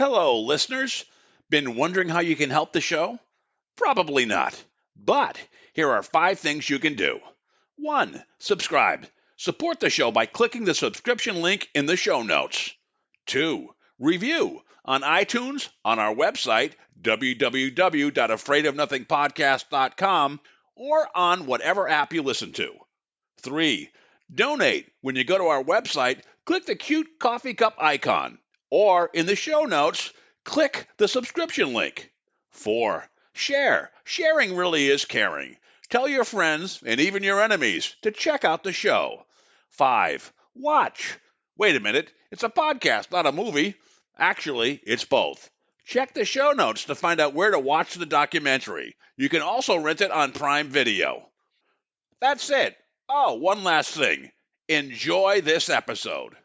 Hello, listeners. Been wondering how you can help the show? Probably not. But here are 5 things you can do. 1. Subscribe. Support the show by clicking the subscription link in the show notes. 2. Review on iTunes, on our website, www.afraidofnothingpodcast.com, or on whatever app you listen to. 3. Donate. When you go to our website, click the cute coffee cup icon. Or in the show notes, click the subscription link. 4. Share. Sharing really is caring. Tell your friends and even your enemies to check out the show. 5. Watch. Wait a minute, it's a podcast, not a movie. Actually, it's both. Check the show notes to find out where to watch the documentary. You can also rent it on Prime Video. That's it. Oh, one last thing. Enjoy this episode.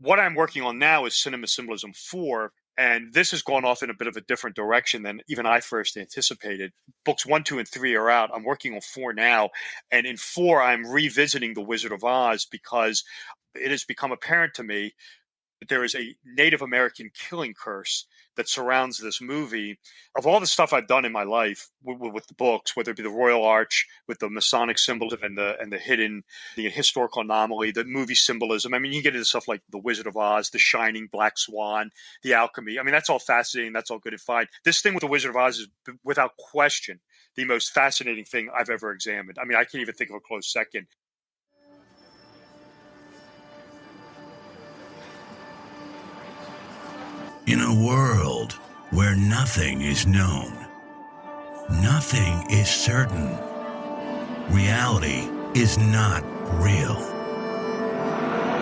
What I'm working on now is Cinema Symbolism 4, and this has gone off in a bit of a different direction than even I first anticipated. Books 1, 2, and 3 are out. I'm working on 4 now, and in 4, I'm revisiting The Wizard of Oz because it has become apparent to me that there is a Native American killing curse that surrounds this movie. Of all the stuff I've done in my life with the books, whether it be the Royal Arch, with the Masonic symbols and the hidden, the historical anomaly, the movie symbolism. I mean, you get into stuff like The Wizard of Oz, The Shining, Black Swan, The Alchemy. I mean, that's all fascinating. That's all good and fine. This thing with The Wizard of Oz is, without question, the most fascinating thing I've ever examined. I mean, I can't even think of a close second. In a world where nothing is known, nothing is certain, reality is not real.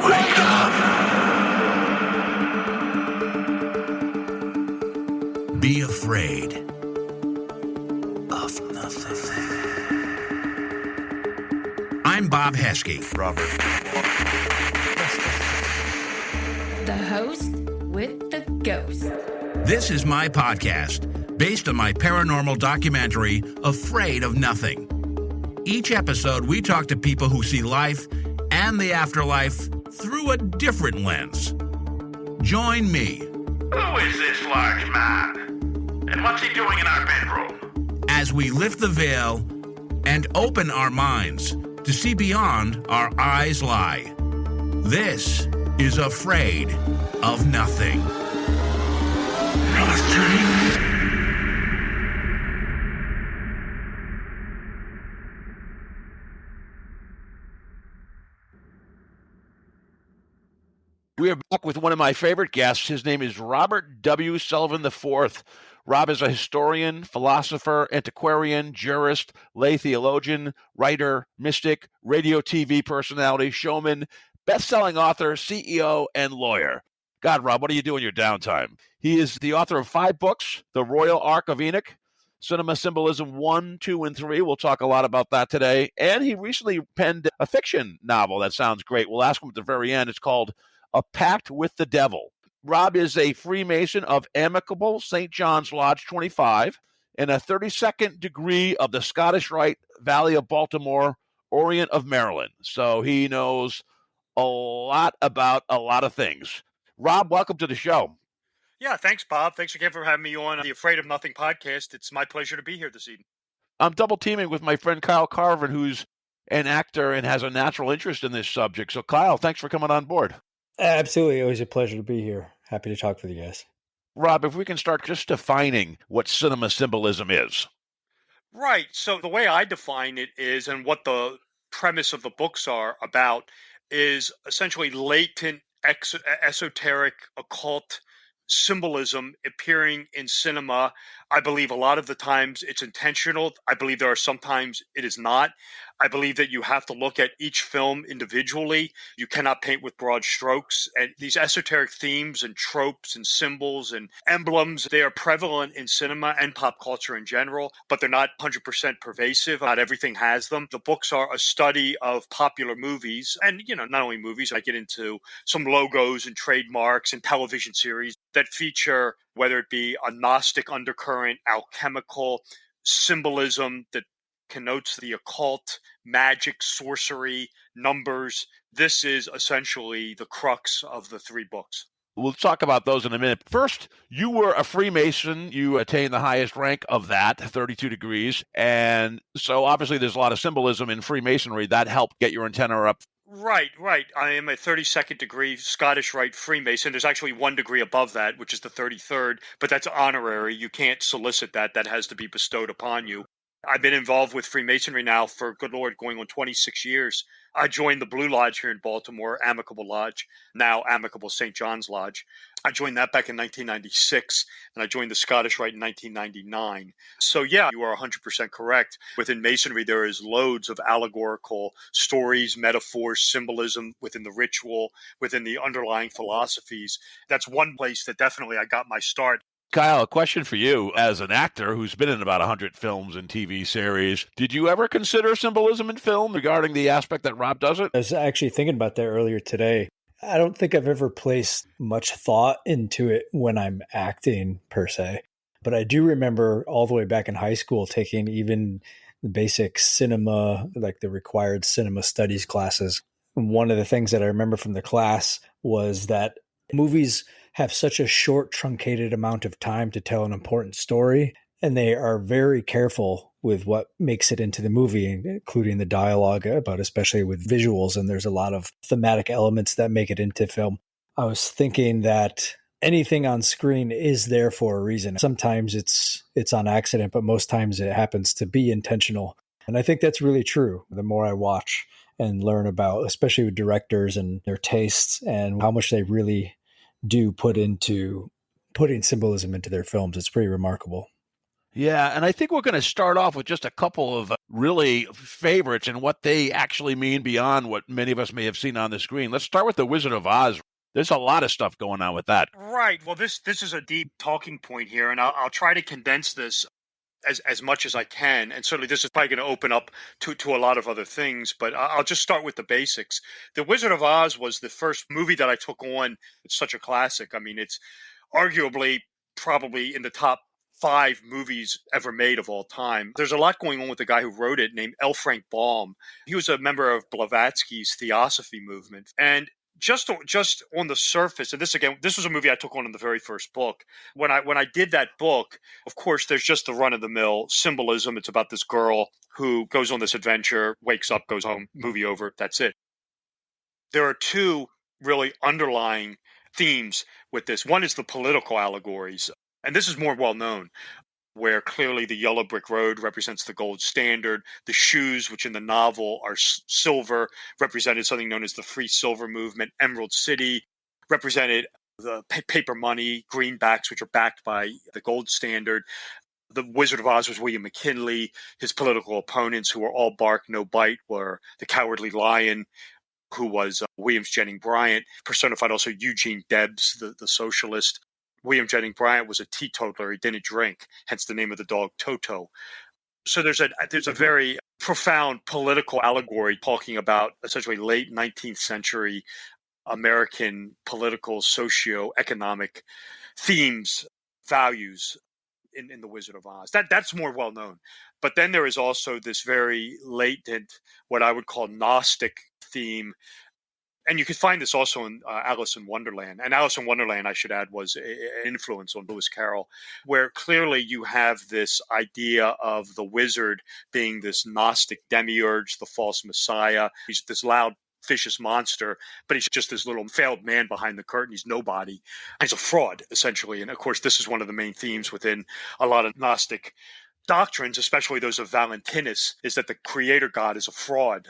Wake up! Be afraid of nothing. I'm Bob Heskey. Robert. The host with the ghost. This is my podcast, based on my paranormal documentary, Afraid of Nothing. Each episode, we talk to people who see life and the afterlife through a different lens. Join me. Who is this large man? And what's he doing in our bedroom? As we lift the veil and open our minds to see beyond our eyes lie. This is Afraid of Nothing. We are back with one of my favorite guests. His name is Robert W. Sullivan IV. Rob is a historian, philosopher, antiquarian, jurist, lay theologian, writer, mystic, radio TV personality, showman, best-selling author, CEO, and lawyer. God, Rob, what do you do in your downtime? He is the author of 5 books, The Royal Arch of Enoch, Cinema Symbolism 1, 2, and 3. We'll talk a lot about that today. And he recently penned a fiction novel that sounds great. We'll ask him at the very end. It's called A Pact with the Devil. Rob is a Freemason of Amicable-St. John's Lodge 25 and a 32nd degree of the Scottish Rite, Valley of Baltimore, Orient of Maryland. So he knows a lot about a lot of things. Rob, welcome to the show. Yeah, thanks, Bob. Thanks again for having me on the Afraid of Nothing podcast. It's my pleasure to be here this evening. I'm double teaming with my friend Kyle Carvin, who's an actor and has a natural interest in this subject. So, Kyle, thanks for coming on board. Absolutely. Always a pleasure to be here. Happy to talk with you guys. Rob, if we can start just defining what cinema symbolism is. Right. So the way I define it is, and what the premise of the books are about, is essentially latent, esoteric, occult symbolism appearing in cinema. I believe a lot of the times it's intentional. I believe there are sometimes it is not. I believe that you have to look at each film individually. You cannot paint with broad strokes. And these esoteric themes and tropes and symbols and emblems, they are prevalent in cinema and pop culture in general, but they're not 100% pervasive. Not everything has them. The books are a study of popular movies, and, not only movies. I get into some logos and trademarks and television series that feature, whether it be a Gnostic undercurrent, alchemical symbolism that connotes the occult, magic, sorcery, numbers. This is essentially the crux of the 3 books. We'll talk about those in a minute. First, you were a Freemason. You attained the highest rank of that, 32 degrees. And so obviously there's a lot of symbolism in Freemasonry that helped get your antenna up. Right. I am a 32nd degree Scottish Rite Freemason. There's actually one degree above that, which is the 33rd, but that's honorary. You can't solicit that. That has to be bestowed upon you. I've been involved with Freemasonry now for, good Lord, going on 26 years. I joined the Blue Lodge here in Baltimore, Amicable Lodge, now Amicable-St. John's Lodge. I joined that back in 1996, and I joined the Scottish Rite in 1999. So yeah, you are 100% correct. Within Masonry, there is loads of allegorical stories, metaphors, symbolism within the ritual, within the underlying philosophies. That's one place that definitely I got my start. Kyle, a question for you. As an actor who's been in about 100 films and TV series, did you ever consider symbolism in film regarding the aspect that Rob does it? I was actually thinking about that earlier today. I don't think I've ever placed much thought into it when I'm acting, per se. But I do remember all the way back in high school taking even the basic cinema, like the required cinema studies classes. One of the things that I remember from the class was that movies have such a short, truncated amount of time to tell an important story, and they are very careful with what makes it into the movie, including the dialogue, but especially with visuals, and there's a lot of thematic elements that make it into film. I was thinking that anything on screen is there for a reason. Sometimes it's on accident, but most times it happens to be intentional. And I think that's really true. The more I watch and learn about, especially with directors and their tastes and how much they really do put into putting symbolism into their films, it's pretty remarkable. Yeah, and I think we're going to start off with just a couple of really favorites and what they actually mean beyond what many of us may have seen on the screen. Let's start with The Wizard of Oz. There's a lot of stuff going on with that. Right. Well, this is a deep talking point here, and I'll try to condense this as much as I can. And certainly this is probably going to open up to a lot of other things, but I'll just start with the basics. The Wizard of Oz was the first movie that I took on. It's such a classic. I mean, it's arguably probably in the top 5 movies ever made of all time. There's a lot going on with the guy who wrote it named L. Frank Baum. He was a member of Blavatsky's Theosophy movement. And just on the surface, and this was a movie I took on in the very first book. When I did that book, of course, there's just the run-of-the-mill symbolism. It's about this girl who goes on this adventure, wakes up, goes home, movie over, that's it. There are 2 really underlying themes with this. One is the political allegories, and this is more well-known, where clearly the yellow brick road represents the gold standard. The shoes, which in the novel are silver, represented something known as the Free Silver Movement. Emerald City represented the paper money, greenbacks, which are backed by the gold standard. The Wizard of Oz was William McKinley. His political opponents, who were all bark, no bite, were the Cowardly Lion, who was Williams Jennings Bryant, personified also Eugene Debs, the socialist. William Jennings Bryant was a teetotaler. He didn't drink, hence the name of the dog Toto. So there's a very profound political allegory talking about essentially late 19th century American political, socio-economic themes, values in The Wizard of Oz. That's more well known. But then there is also this very latent, what I would call Gnostic theme. And you could find this also in Alice in Wonderland. And Alice in Wonderland, I should add, was an influence on Lewis Carroll, where clearly you have this idea of the wizard being this Gnostic demiurge, the false messiah. He's this loud, vicious monster, but he's just this little failed man behind the curtain. He's nobody. He's a fraud, essentially. And of course, this is one of the main themes within a lot of Gnostic doctrines, especially those of Valentinus, is that the creator God is a fraud,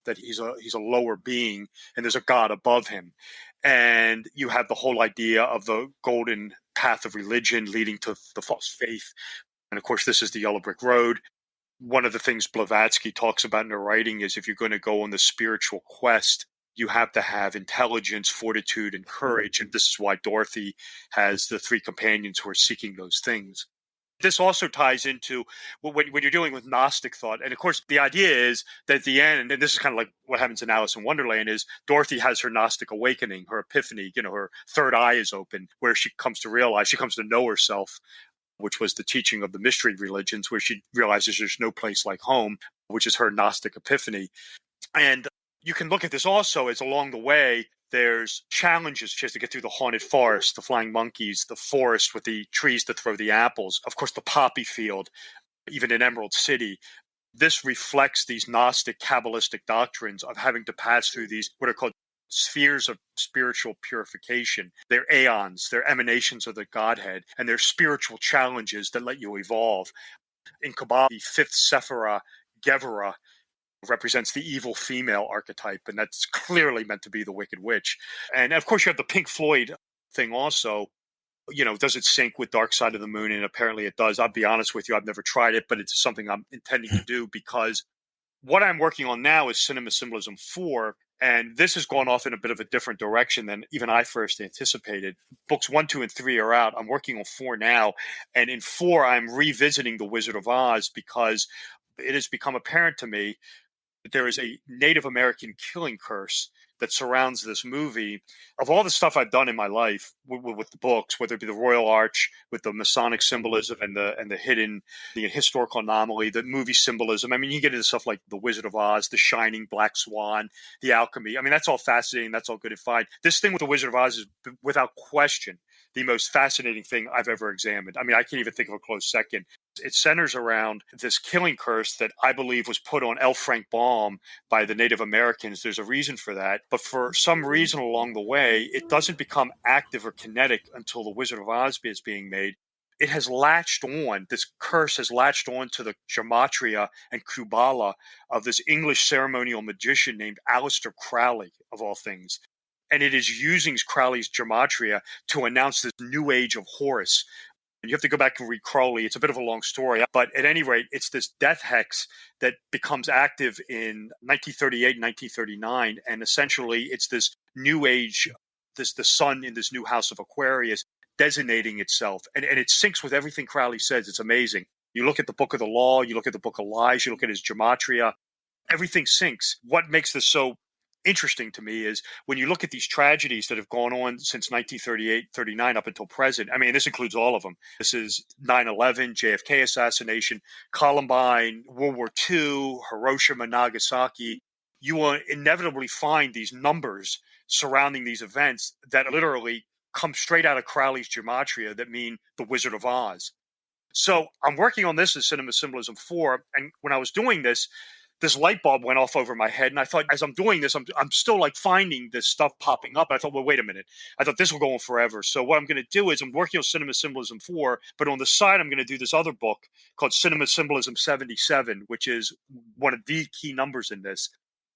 that he's a lower being and there's a God above him. And you have the whole idea of the golden path of religion leading to the false faith. And of course, this is the yellow brick road. One of the things Blavatsky talks about in her writing is if you're going to go on the spiritual quest, you have to have intelligence, fortitude, and courage. And this is why Dorothy has the 3 companions who are seeking those things. This also ties into when you're dealing with Gnostic thought. And of course, the idea is that at the end, and this is kind of like what happens in Alice in Wonderland, is Dorothy has her Gnostic awakening, her epiphany, her third eye is open, where she comes to realize, she comes to know herself, which was the teaching of the mystery religions, where she realizes there's no place like home, which is her Gnostic epiphany. And you can look at this also as along the way, There's challenges. She has to get through the haunted forest, the flying monkeys, the forest with the trees to throw the apples. Of course, the poppy field, even in Emerald City. This reflects these Gnostic, Kabbalistic doctrines of having to pass through these, what are called spheres of spiritual purification. They're aeons, they're emanations of the Godhead, and they're spiritual challenges that let you evolve. In Kabbalah, the fifth Sephirah, Gevurah, represents the evil female archetype, and that's clearly meant to be the Wicked Witch. And of course, you have the Pink Floyd thing also. Does it sync with Dark Side of the Moon? And apparently it does. I'll be honest with you, I've never tried it, but it's something I'm intending to do, because what I'm working on now is Cinema Symbolism 4, and this has gone off in a bit of a different direction than even I first anticipated. Books 1, 2, and 3 are out. I'm working on 4 now, and in 4, I'm revisiting The Wizard of Oz, because it has become apparent to me that there is a Native American killing curse that surrounds this movie. Of all the stuff I've done in my life with the books, whether it be the Royal Arch, with the Masonic symbolism and the hidden, the historical anomaly, the movie symbolism. I mean, you get into stuff like The Wizard of Oz, The Shining, Black Swan, The Alchemy. I mean, that's all fascinating. That's all good and fine. This thing with The Wizard of Oz is, without question, the most fascinating thing I've ever examined. I mean, I can't even think of a close second. It centers around this killing curse that I believe was put on L. Frank Baum by the Native Americans. There's a reason for that. But for some reason along the way, it doesn't become active or kinetic until The Wizard of Oz is being made. It has latched on, this curse has latched on to the gematria and Kabbalah of this English ceremonial magician named Aleister Crowley, of all things. And it is using Crowley's gematria to announce this new age of Horus. You have to go back and read Crowley. It's a bit of a long story, but at any rate, it's this death hex that becomes active in 1938, 1939, and essentially it's this new age, the sun in this new house of Aquarius designating itself, and it syncs with everything Crowley says. It's amazing. You look at the Book of the Law, you look at the Book of Lies, you look at his gematria, everything syncs. What makes this so interesting to me is when you look at these tragedies that have gone on since 1938, 39 up until present. I mean, this includes all of them. This is 9/11, JFK assassination, Columbine, World War II, Hiroshima, Nagasaki. You will inevitably find these numbers surrounding these events that literally come straight out of Crowley's gematria that mean the Wizard of Oz. So I'm working on this as Cinema Symbolism 4, and when I was doing this light bulb went off over my head. And I thought, as I'm doing this, I'm still like finding this stuff popping up. I thought, well, wait a minute. I thought this will go on forever. So what I'm going to do is I'm working on Cinema Symbolism 4, but on the side, I'm going to do this other book called Cinema Symbolism 77, which is one of the key numbers in this.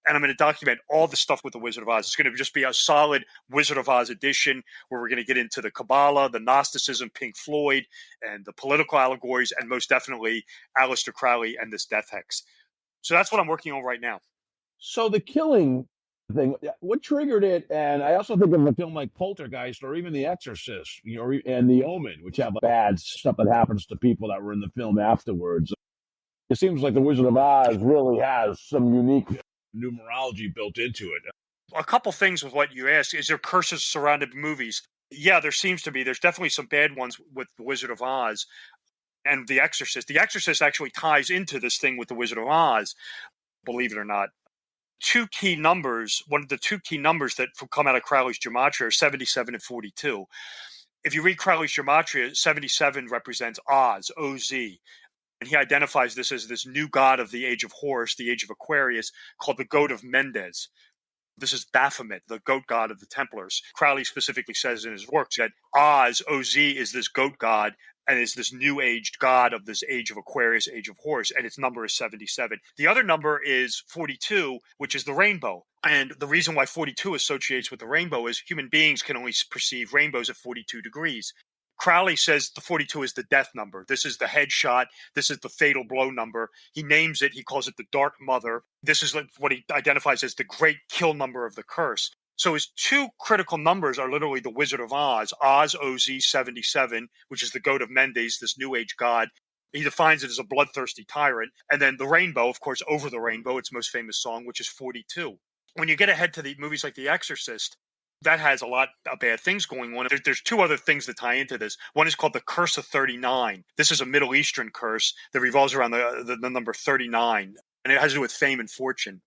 And I'm going to document all the stuff with the Wizard of Oz. It's going to just be a solid Wizard of Oz edition where we're going to get into the Kabbalah, the Gnosticism, Pink Floyd, and the political allegories, and most definitely Aleister Crowley and this death hex. So that's what I'm working on right now. So the killing thing, what triggered it? And I also think of a film like Poltergeist or even The Exorcist, and The Omen, which have bad stuff that happens to people that were in the film afterwards. It seems like The Wizard of Oz really has some unique numerology built into it. A couple things with what you asked. Is there curses surrounded movies? Yeah, there seems to be. There's definitely some bad ones with The Wizard of Oz. And The Exorcist. The Exorcist actually ties into this thing with The Wizard of Oz, believe it or not. One of the two key numbers that come out of Crowley's gematria are 77 and 42. If you read Crowley's gematria, 77 represents Oz, O-Z. And he identifies this as this new god of the age of Horus, the age of Aquarius, called the goat of Mendes. This is Baphomet, the goat god of the Templars. Crowley specifically says in his works that Oz, O-Z, is this goat god and is this new aged god of this age of Aquarius, age of Horus, and its number is 77. The other number is 42, which is the rainbow. And the reason why 42 associates with the rainbow is human beings can only perceive rainbows at 42 degrees. Crowley says the 42 is the death number. This is the headshot. This is the fatal blow number. He names it. He calls it the Dark Mother. This is what he identifies as the great kill number of the curse. So his two critical numbers are literally the Wizard of Oz, Oz, O-Z, 77, which is the goat of Mendes, this new age god. He defines it as a bloodthirsty tyrant. And then the rainbow, of course, Over the Rainbow, its most famous song, which is 42. When you get ahead to the movies like The Exorcist, that has a lot of bad things going on. There's two other things that tie into this. One is called the Curse of 39. This is a Middle Eastern curse that revolves around the number 39, and it has to do with fame and fortune.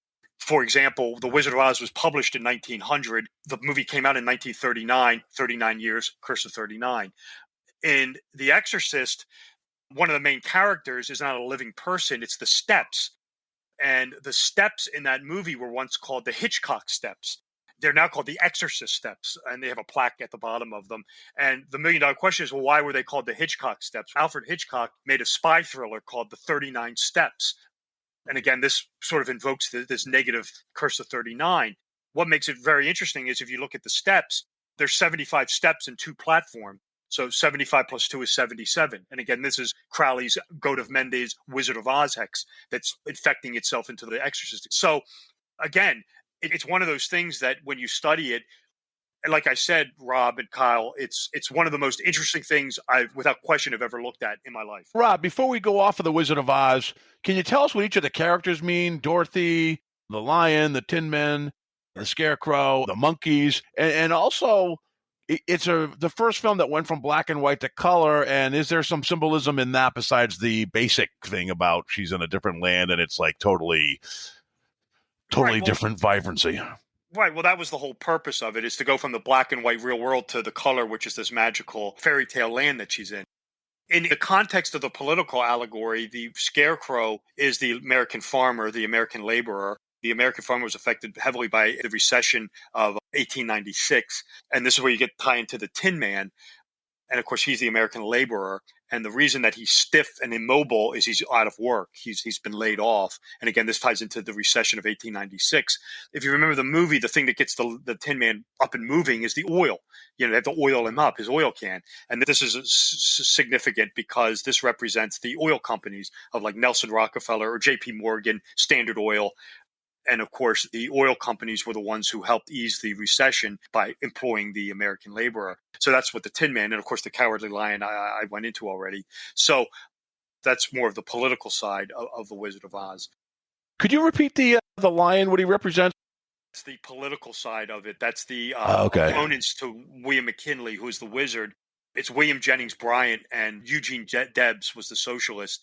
For example, The Wizard of Oz was published in 1900. The movie came out in 1939, 39 years, Curse of 39. In The Exorcist, one of the main characters is not a living person, it's the steps. And the steps in that movie were once called the Hitchcock steps. They're now called the Exorcist steps, and they have a plaque at the bottom of them. And the million-dollar question is, well, why were they called the Hitchcock steps? Alfred Hitchcock made a spy thriller called The 39 Steps. And again, this sort of invokes this negative curse of 39. What makes it very interesting is if you look at the steps, there's 75 steps and 2 platforms. So 75 plus 2 is 77. And again, this is Crowley's Goat of Mendes Wizard of Oz hex that's infecting itself into the Exorcist. So again, it's one of those things that when you study it, and like I said, Rob and Kyle, it's one of the most interesting things I've, without question, have ever looked at in my life. Rob, before we go off of the Wizard of Oz, can you tell us what each of the characters mean? Dorothy, the lion, the Tin Men, the Scarecrow, the monkeys, and also it's the first film that went from black and white to color. And is there some symbolism in that besides the basic thing about she's in a different land and it's like totally different vibrancy? Right. Well, that was the whole purpose of it, is to go from the black and white real world to the color, which is this magical fairy tale land that she's in. In the context of the political allegory, the Scarecrow is the American farmer, the American laborer. The American farmer was affected heavily by the recession of 1896. And this is where you get tie into the Tin Man. And of course, he's the American laborer. And the reason that he's stiff and immobile is he's out of work. He's been laid off. And again, this ties into the recession of 1896. If you remember the movie, the thing that gets the Tin Man up and moving is the oil. You know, they have to oil him up, his oil can. And this is significant because this represents the oil companies of like Nelson Rockefeller or J.P. Morgan, Standard Oil. And of course, the oil companies were the ones who helped ease the recession by employing the American laborer. So that's what the Tin Man, and of course, the Cowardly Lion I went into already. So that's more of the political side of the Wizard of Oz. Could you repeat the lion, what he represents? It's the political side of it. That's the okay. opponents to William McKinley, who is the wizard. It's William Jennings Bryan and Eugene Debs was the socialist.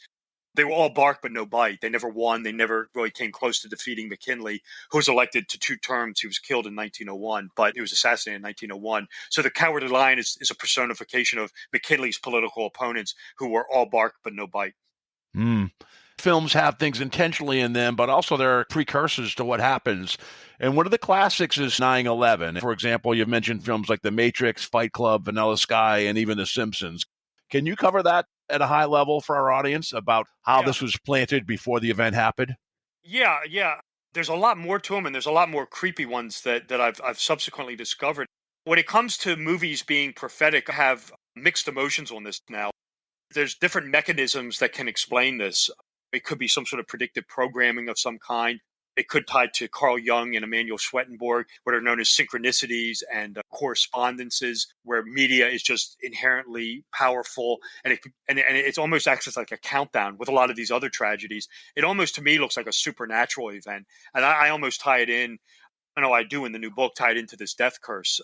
They were all bark but no bite. They never won. They never really came close to defeating McKinley, who was elected to 2 terms. He was killed in 1901, but he was assassinated in 1901. So the Cowardly Lion is a personification of McKinley's political opponents who were all bark but no bite. Films have things intentionally in them, but also they're precursors to what happens. And one of the classics is 9/11. For example, you've mentioned films like The Matrix, Fight Club, Vanilla Sky, and even The Simpsons. Can you cover that at a high level for our audience about how this was planted before the event happened? Yeah. There's a lot more to them, and there's a lot more creepy ones that I've subsequently discovered. When it comes to movies being prophetic, I have mixed emotions on this now. There's different mechanisms that can explain this. It could be some sort of predictive programming of some kind. It could tie to Carl Jung and Emanuel Swedenborg, what are known as synchronicities and correspondences, where media is just inherently powerful. And it almost acts as like a countdown with a lot of these other tragedies. It almost, to me, looks like a supernatural event. And I almost tie it in, I know I do in the new book, tie it into this death curse.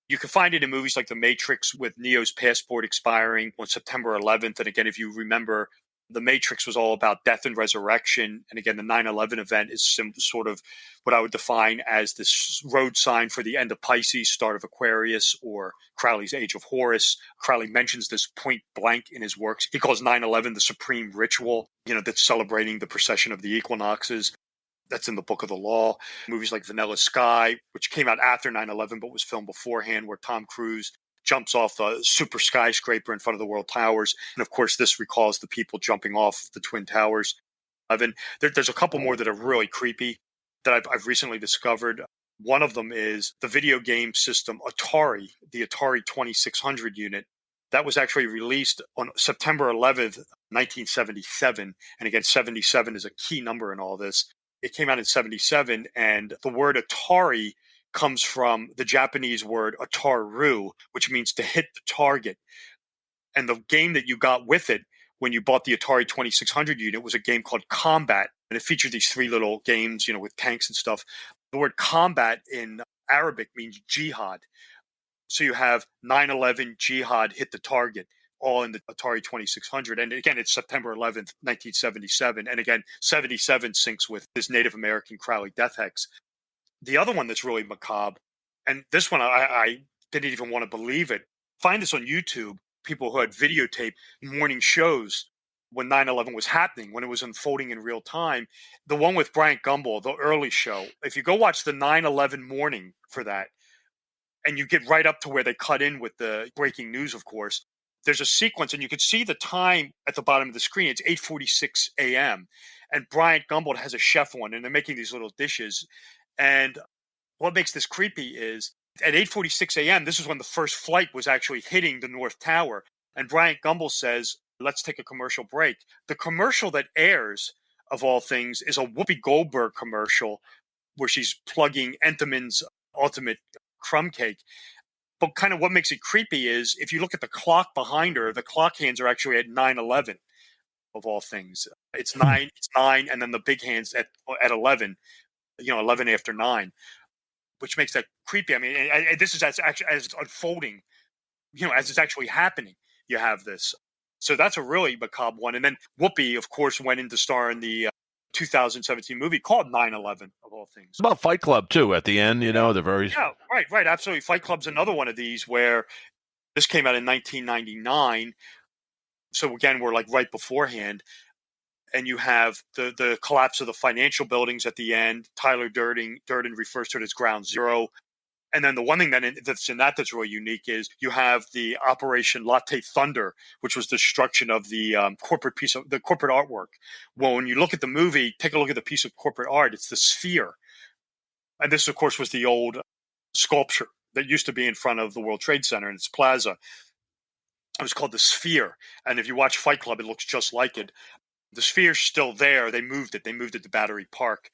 You can find it in movies like The Matrix with Neo's passport expiring on September 11th. And again, if you remember, The Matrix was all about death and resurrection. And again, the 9/11 event is sort of what I would define as this road sign for the end of Pisces, start of Aquarius, or Crowley's Age of Horus. Crowley mentions this point blank in his works. He calls 9/11 the supreme ritual, that's celebrating the precession of the equinoxes. That's in the Book of the Law. Movies like Vanilla Sky, which came out after 9/11 but was filmed beforehand, where Tom Cruise jumps off a super skyscraper in front of the World Towers. And of course, this recalls the people jumping off the Twin Towers. There's a couple more that are really creepy that I've recently discovered. One of them is the video game system Atari, the Atari 2600 unit. That was actually released on September 11th, 1977. And again, 77 is a key number in all this. It came out in 77, and the word Atari comes from the Japanese word ataru, which means to hit the target. And the game that you got with it when you bought the Atari 2600 unit was a game called Combat. And it featured these 3 little games, with tanks and stuff. The word combat in Arabic means jihad. So you have 9/11 jihad, hit the target. all in the Atari 2600. And again, it's September 11th, 1977. And again, 77 syncs with this Native American Crowley death hex. The other one that's really macabre, and this one I didn't even want to believe it. Find this on YouTube. People who had videotaped morning shows when 9/11 was happening, when it was unfolding in real time. The one with Bryant Gumbel, the early show. If you go watch the 9/11 morning for that, and you get right up to where they cut in with the breaking news, of course, there's a sequence, and you can see the time at the bottom of the screen. It's 8:46 a.m. And Bryant Gumbel has a chef on, and they're making these little dishes. And what makes this creepy is at 8:46 a.m., this is when the first flight was actually hitting the North Tower. And Bryant Gumbel says, let's take a commercial break. The commercial that airs, of all things, is a Whoopi Goldberg commercial where she's plugging Entenmann's Ultimate Crumb Cake. But kind of what makes it creepy is if you look at the clock behind her, the clock hands are actually at 9:11, of all things. It's 9, and then the big hands at 11, 11 after 9, which makes that creepy. I mean, and this is as it's unfolding, as it's actually happening, you have this. So that's a really macabre one. And then Whoopi, of course, went in to star in the 2017 movie called 9/11, of all things. It's about Fight Club, too, at the end, they're very... Yeah, right, absolutely. Fight Club's another one of these where this came out in 1999. So again, we're like right beforehand. And you have the collapse of the financial buildings at the end. Tyler Durden refers to it as Ground Zero. And then the one thing that's in that that's really unique is you have the Operation Latte Thunder, which was destruction of the corporate artwork. Well, when you look at the movie, take a look at the piece of corporate art. It's the sphere. And this, of course, was the old sculpture that used to be in front of the World Trade Center in its plaza. It was called the Sphere. And if you watch Fight Club, it looks just like it. The Sphere's still there. They moved it. They moved it to Battery Park.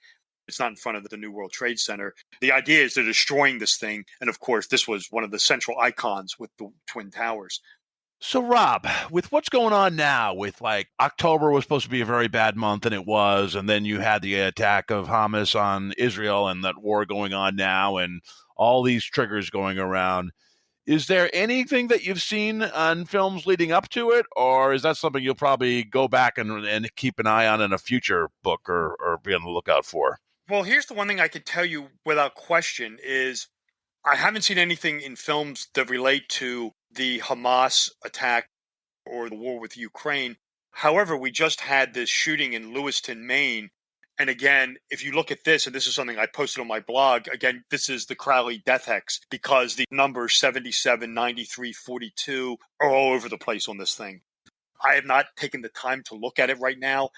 It's not in front of the new World Trade Center. The idea is they're destroying this thing. And of course, this was one of the central icons with the Twin Towers. So, Rob, with what's going on now, with October was supposed to be a very bad month, and it was, and then you had the attack of Hamas on Israel and that war going on now, and all these triggers going around. Is there anything that you've seen on films leading up to it, or is that something you'll probably go back and keep an eye on in a future book or be on the lookout for? Well, here's the one thing I can tell you without question is I haven't seen anything in films that relate to the Hamas attack or the war with Ukraine. However, we just had this shooting in Lewiston, Maine. And again, if you look at this, and this is something I posted on my blog, again, this is the Crowley death hex because the numbers 77, 93, 42 are all over the place on this thing. I have not taken the time to look at it right now.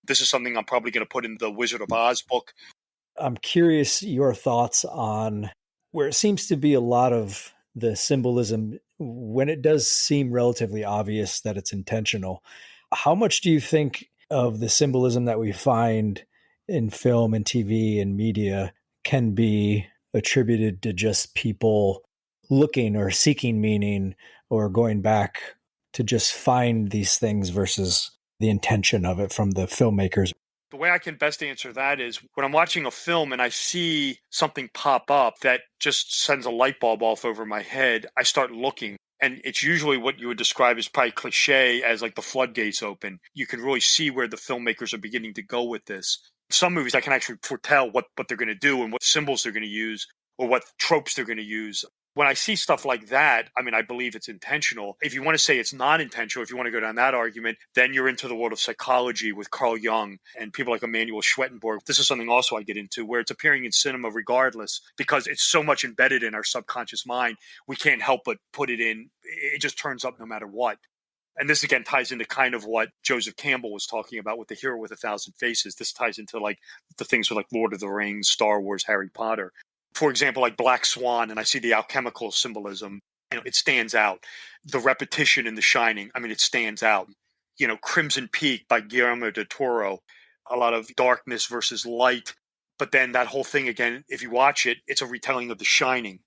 This is something I'm probably going to put in the Wizard of Oz book. I'm curious your thoughts on where it seems to be a lot of the symbolism when it does seem relatively obvious that it's intentional. How much do you think of the symbolism that we find in film and TV and media can be attributed to just people looking or seeking meaning or going back to just find these things versus the intention of it from the filmmakers? The way I can best answer that is when I'm watching a film and I see something pop up that just sends a light bulb off over my head, I start looking. And it's usually what you would describe as probably cliche as like the floodgates open. You can really see where the filmmakers are beginning to go with this. Some movies I can actually foretell what they're going to do and what symbols they're going to use or what tropes they're going to use. When I see stuff like that, I mean, I believe it's intentional. If you want to say it's not intentional, if you want to go down that argument, then you're into the world of psychology with Carl Jung and people like Emanuel Schwettenberg. This is something also I get into where it's appearing in cinema regardless because it's so much embedded in our subconscious mind. We can't help but put it in. It just turns up no matter what. And this again ties into kind of what Joseph Campbell was talking about with the hero with 1,000 faces. This ties into like the things with like Lord of the Rings, Star Wars, Harry Potter. For example, like Black Swan, and I see the alchemical symbolism, it stands out. The repetition in The Shining, I mean, it stands out. Crimson Peak by Guillermo del Toro, a lot of darkness versus light. But then that whole thing, again, if you watch it, it's a retelling of The Shining.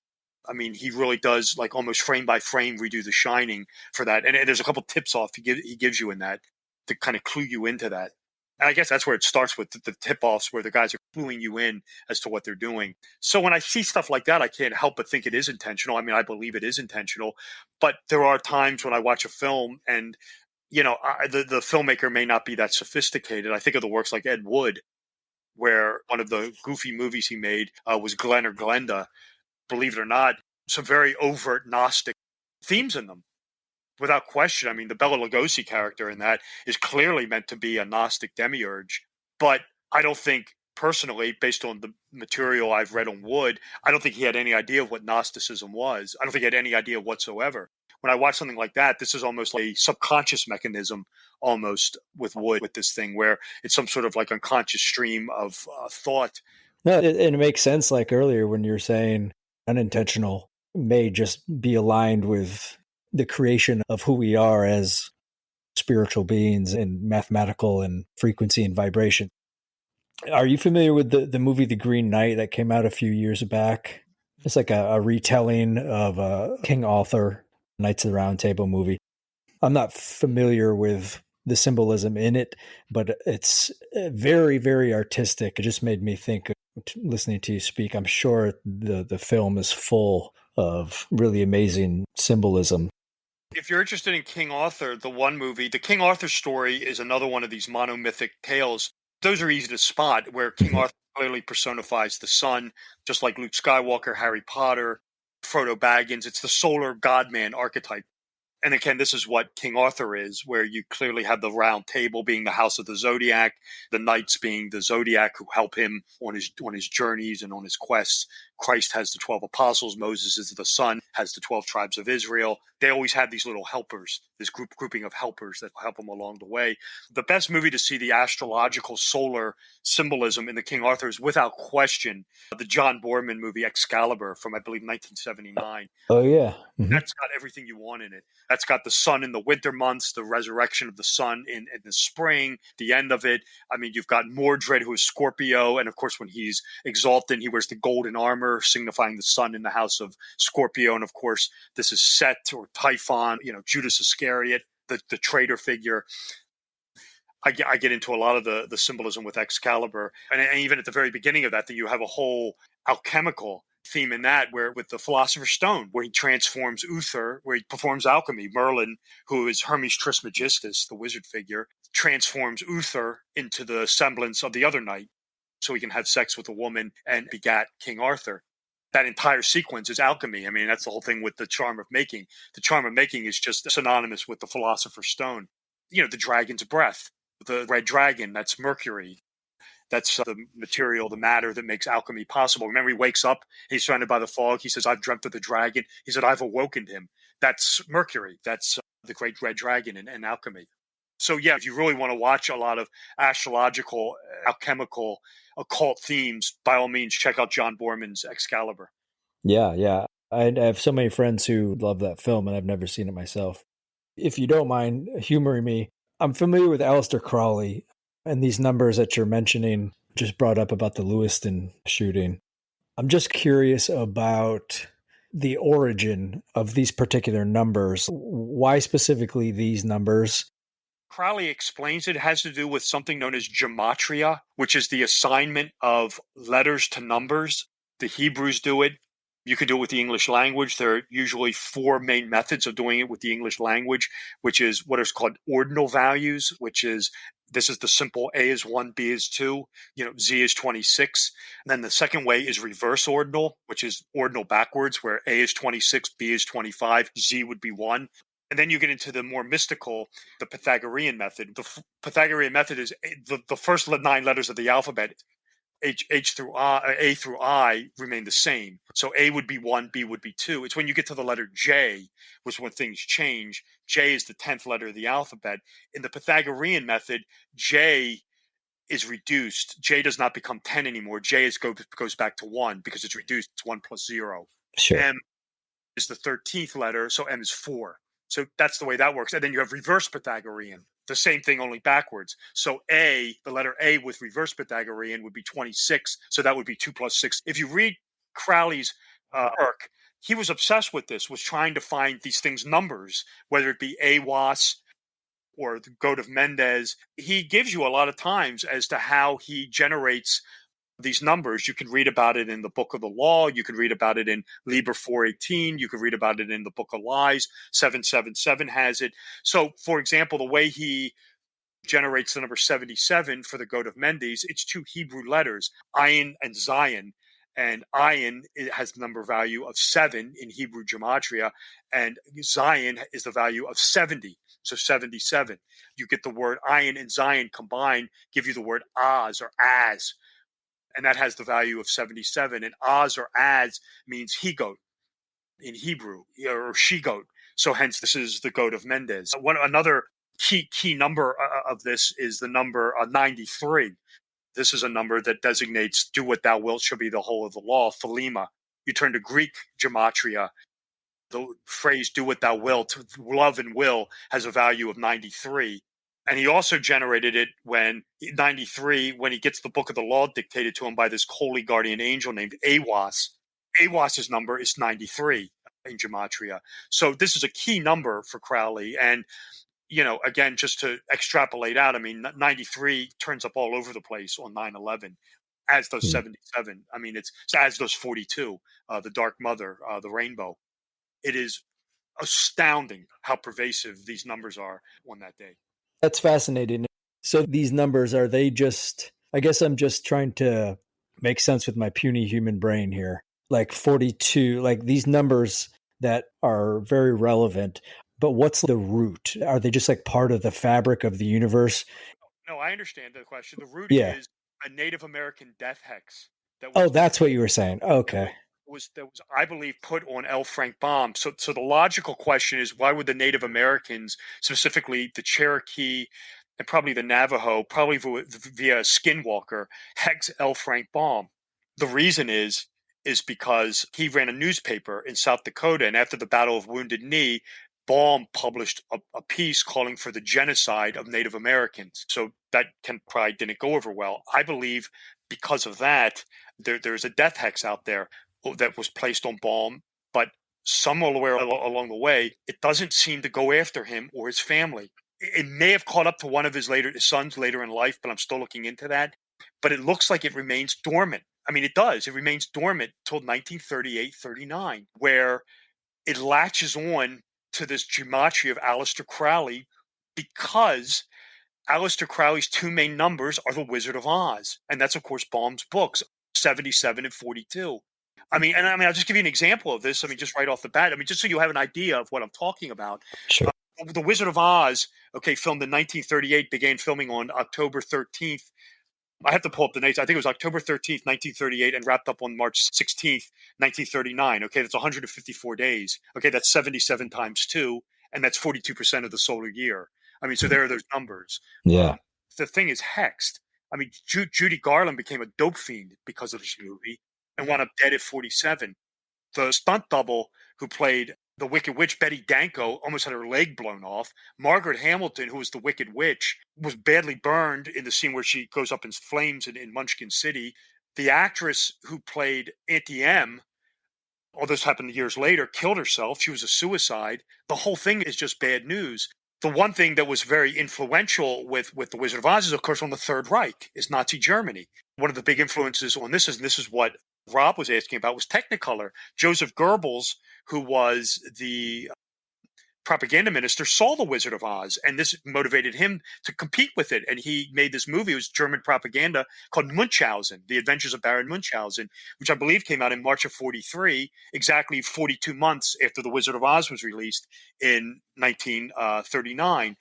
I mean, he really does like almost frame by frame redo The Shining for that. And there's a couple tips off he gives you in that to kind of clue you into that. And I guess that's where it starts with the tip-offs where the guys are cluing you in as to what they're doing. So when I see stuff like that, I can't help but think it is intentional. I mean, I believe it is intentional, but there are times when I watch a film and, the filmmaker may not be that sophisticated. I think of the works like Ed Wood, where one of the goofy movies he made was Glenn or Glenda. Believe it or not, some very overt Gnostic themes in them. Without question. I mean, the Bela Lugosi character in that is clearly meant to be a Gnostic demiurge. But I don't think, personally, based on the material I've read on Wood, I don't think he had any idea of what Gnosticism was. I don't think he had any idea whatsoever. When I watch something like that, this is almost like a subconscious mechanism almost with Wood, with this thing, where it's some sort of like unconscious stream of thought. No, it makes sense. Like earlier when you're saying unintentional may just be aligned with the creation of who we are as spiritual beings and mathematical and frequency and vibration. Are you familiar with the movie The Green Knight that came out a few years back? It's like a retelling of King Arthur, Knights of the Round Table movie. I'm not familiar with the symbolism in it, but it's very, very artistic. It just made me think, listening to you speak, I'm sure the film is full of really amazing symbolism. If you're interested in King Arthur, the one movie, the King Arthur story is another one of these monomythic tales. Those are easy to spot, where King Arthur clearly personifies the sun, just like Luke Skywalker, Harry Potter, Frodo Baggins. It's the solar godman archetype. And again, this is what King Arthur is, where you clearly have the round table being the house of the zodiac, the knights being the zodiac who help him on his journeys and on his quests. Christ has the 12 apostles. Moses is the sun, has the 12 tribes of Israel. They always have these little helpers, this grouping of helpers that help them along the way. The best movie to see the astrological solar symbolism in the King Arthur is, without question, the John Boorman movie Excalibur from, I believe, 1979. Oh, yeah. Mm-hmm. That's got everything you want in it. That's got the sun in the winter months, the resurrection of the sun in the spring, the end of it. I mean, you've got Mordred, who is Scorpio. And of course, when he's exalted, he wears the golden armor, signifying the sun in the house of Scorpio. And of course, this is Set or Typhon, Judas Iscariot, the traitor figure. I get into a lot of the symbolism with Excalibur. And even at the very beginning of that, you have a whole alchemical theme in that, where with the philosopher's stone, where he transforms Uther, where he performs alchemy. Merlin, who is Hermes Trismegistus, the wizard figure, transforms Uther into the semblance of the other knight, so he can have sex with a woman and begat King Arthur. That entire sequence is alchemy. I mean, that's the whole thing with the charm of making. The charm of making is just synonymous with the philosopher's stone. The dragon's breath, the red dragon, that's Mercury. That's the material, the matter that makes alchemy possible. Remember, he wakes up, he's surrounded by the fog. He says, I've dreamt of the dragon. He said, I've awoken him. That's Mercury. That's the great red dragon in alchemy. So, yeah, if you really want to watch a lot of astrological, alchemical, occult themes, by all means, check out John Boorman's Excalibur. Yeah. I have so many friends who love that film, and I've never seen it myself. If you don't mind humoring me, I'm familiar with Aleister Crowley. And these numbers that you're mentioning just brought up about the Lewiston shooting. I'm just curious about the origin of these particular numbers. Why specifically these numbers? Crowley explains it has to do with something known as gematria, which is the assignment of letters to numbers. The Hebrews do it. You can do it with the English language. There are usually 4 main methods of doing it with the English language, which is what is called ordinal values, which is, this is the simple A is 1, B is 2, Z is 26. And then the second way is reverse ordinal, which is ordinal backwards, where A is 26, B is 25, Z would be 1. And then you get into the more mystical, the Pythagorean method. The Pythagorean method is the first 9 letters of the alphabet, H through I, A through I, remain the same. So A would be 1, B would be 2. It's when you get to the letter J, was when things change. J is the 10th letter of the alphabet. In the Pythagorean method, J is reduced. J does not become 10 anymore. J goes back to 1 because it's reduced. It's 1 plus 0. Sure. M is the 13th letter, so M is 4. So that's the way that works. And then you have reverse Pythagorean. The same thing, only backwards. So A, the letter A with reverse Pythagorean would be 26. So that would be 2 plus 6. If you read Crowley's work, he was obsessed with this, was trying to find these things, numbers, whether it be Awas or the goat of Mendez. He gives you a lot of times as to how he generates these numbers. You can read about it in the Book of the Law. You can read about it in Liber 418. You can read about it in the Book of Lies. 777 has it. So, for example, the way he generates the number 77 for the goat of Mendes, it's two Hebrew letters, Ayin and Zion. And Ayin, it has the number value of 7 in Hebrew gematria, and Zion is the value of 70, so 77. You get the word Ayin and Zion combined, give you the word Az or As, and that has the value of 77. And Az or Az means he-goat in Hebrew, or she-goat. So hence, this is the goat of Mendes. Another key number of this is the number 93. This is a number that designates do what thou wilt shall be the whole of the law, Thelema. You turn to Greek gematria, the phrase do what thou wilt, love and will, has a value of 93. And he also generated it when he gets the book of the law dictated to him by this holy guardian angel named Awas. Awas's number is 93 in gematria. So this is a key number for Crowley. And again, just to extrapolate out, 93 turns up all over the place on 9/11, as does 77. It's as does 42, the Dark Mother, the rainbow. It is astounding how pervasive these numbers are on that day. That's fascinating. So these numbers, are they just, I guess I'm just trying to make sense with my puny human brain here. Like 42, like these numbers that are very relevant. But what's the root? Are they just like part of the fabric of the universe? No, I understand the question. The root is a Native American death hex. That's what you were saying. Okay. That was, I believe, put on L. Frank Baum. So the logical question is, why would the Native Americans, specifically the Cherokee and probably the Navajo, probably via Skinwalker, hex L. Frank Baum? The reason is because he ran a newspaper in South Dakota, and after the Battle of Wounded Knee, Baum published a piece calling for the genocide of Native Americans. So that probably didn't go over well. I believe because of that, there's a death hex out there that was placed on Baum, but somewhere along the way, it doesn't seem to go after him or his family. It may have caught up to one of his sons later in life, but I'm still looking into that. But it looks like it remains dormant. It does. It remains dormant till 1938-39, where it latches on to this gematria of Aleister Crowley, because Aleister Crowley's two main numbers are the Wizard of Oz. And that's, of course, Baum's books, 77 and 42. I'll just give you an example of this. Just right off the bat. Just so you have an idea of what I'm talking about. Sure. The Wizard of Oz, filmed in 1938, began filming on October 13th. I have to pull up the dates. I think it was October 13th, 1938, and wrapped up on March 16th, 1939. Okay, that's 154 days. Okay, that's 77 times 2, and that's 42% of the solar year. So there are those numbers. Yeah. The thing is hexed. Judy Garland became a dope fiend because of this movie and wound up dead at 47. The stunt double who played the Wicked Witch, Betty Danko, almost had her leg blown off. Margaret Hamilton, who was the Wicked Witch, was badly burned in the scene where she goes up in flames in Munchkin City. The actress who played Auntie M, all this happened years later, killed herself. She was a suicide. The whole thing is just bad news. The one thing that was very influential with the Wizard of Oz is, of course, on the Third Reich, is Nazi Germany. One of the big influences on this, and this is what Rob was asking about, was Technicolor. Joseph Goebbels, who was the propaganda minister, saw the Wizard of Oz, and this motivated him to compete with it. And he made this movie. It was German propaganda called Munchausen, The Adventures of Baron Munchausen, which I believe came out in March of 43, exactly 42 months after The Wizard of Oz was released in 1939.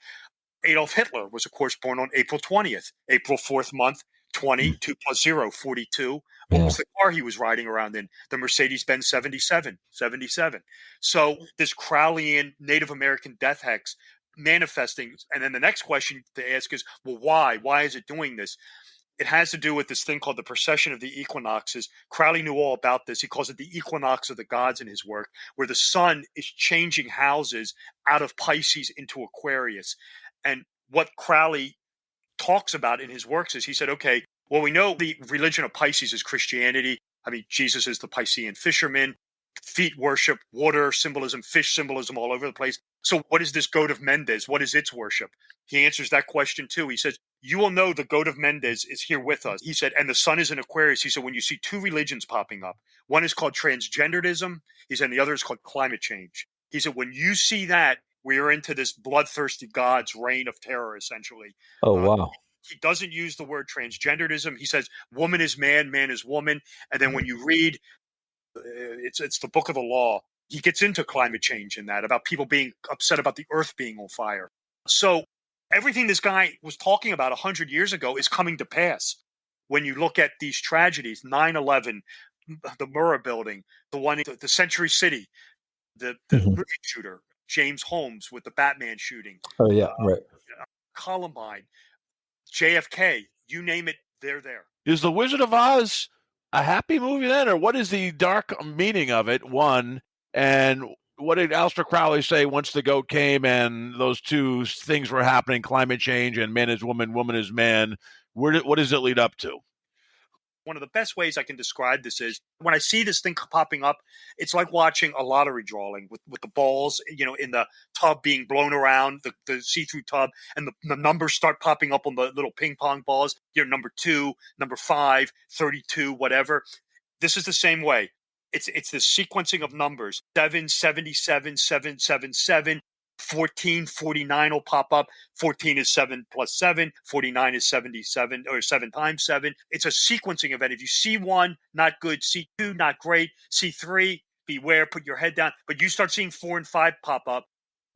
Adolf Hitler was, of course, born on April 20th, April 4th month, 20, 2 plus 0, 42. What was the car he was riding around in? The Mercedes-Benz 77. So this Crowleyan Native American death hex manifesting. And then the next question to ask is, well, why? Why is it doing this? It has to do with this thing called the precession of the equinoxes. Crowley knew all about this. He calls it the equinox of the gods in his work, where the sun is changing houses out of Pisces into Aquarius. And what Crowley talks about in his works is, he said, okay, well, we know the religion of Pisces is Christianity. Jesus is the Piscean fisherman, feet worship, water symbolism, fish symbolism all over the place. So what is this goat of Mendes? What is its worship? He answers that question too. He says, you will know the goat of Mendes is here with us. He said, and the sun is in Aquarius. He said, when you see two religions popping up, one is called transgenderism. He said, and the other is called climate change. He said, when you see that, we are into this bloodthirsty God's reign of terror, essentially. Oh, wow. He doesn't use the word transgenderism. He says, woman is man, man is woman. And then when you read, it's the book of the law, he gets into climate change in that, about people being upset about the earth being on fire. So everything this guy was talking about 100 years ago is coming to pass. When you look at these tragedies, 9/11, the Murrah building, the one, the Century City, the movie shooter, James Holmes with the Batman shooting. Oh, yeah, right. Columbine, JFK, you name it, they're there. Is The Wizard of Oz a happy movie then, or what is the dark meaning of it? One, and what did Aleister Crowley say once the goat came and those two things were happening, climate change and man is woman, woman is man? What does it lead up to? One of the best ways I can describe this is when I see this thing popping up, it's like watching a lottery drawing with the balls, in the tub being blown around, the see-through tub, and the numbers start popping up on the little ping pong balls. Number 2, number 5, 32, whatever. This is the same way. It's the sequencing of numbers. 7, 77, 777, 14, 49 will pop up. 14 is 7 plus 7. 49 is 77, or 7 times 7. It's a sequencing event. If you see 1, not good. See 2, not great. See 3, beware, put your head down. But you start seeing 4 and 5 pop up,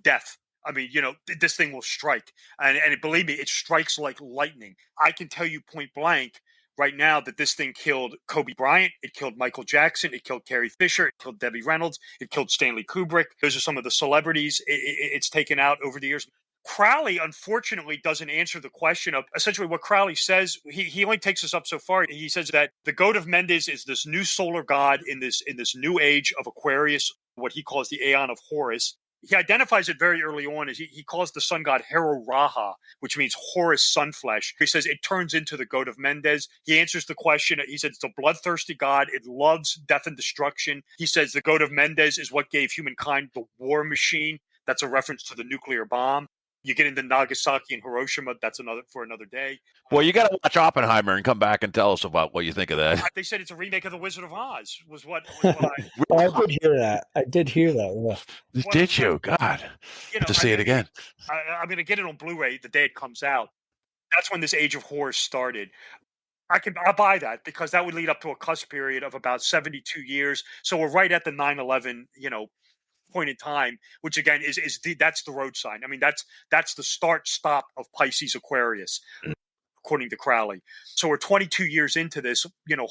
death. I mean, this thing will strike. And believe me, it strikes like lightning. I can tell you point blank right now that this thing killed Kobe Bryant, it killed Michael Jackson, it killed Carrie Fisher, it killed Debbie Reynolds, it killed Stanley Kubrick. Those are some of the celebrities it's taken out over the years. Crowley, unfortunately, doesn't answer the question of essentially what Crowley says. He only takes us up so far. He says that the goat of Mendes is this new solar god in this new age of Aquarius, what he calls the Aeon of Horus. He identifies it very early on as he calls the sun god Hero Raha, which means Horus sunflesh. He says it turns into the goat of Mendes. He answers the question. He says it's a bloodthirsty god. It loves death and destruction. He says the goat of Mendes is what gave humankind the war machine. That's a reference to the nuclear bomb. You get into Nagasaki and Hiroshima. That's another day. Well, you got to watch Oppenheimer and come back and tell us about what you think of that. They said it's a remake of The Wizard of Oz. Was what I did hear that. Yeah. Did you? God, to see it again. I'm going to get it on Blu-ray the day it comes out. That's when this Age of Horror started. I'll buy that because that would lead up to a cusp period of about 72 years. So we're right at the 9/11, point in time, which again that's the road sign. I mean, that's the start stop of Pisces Aquarius, according to Crowley. So we're 22 years into this,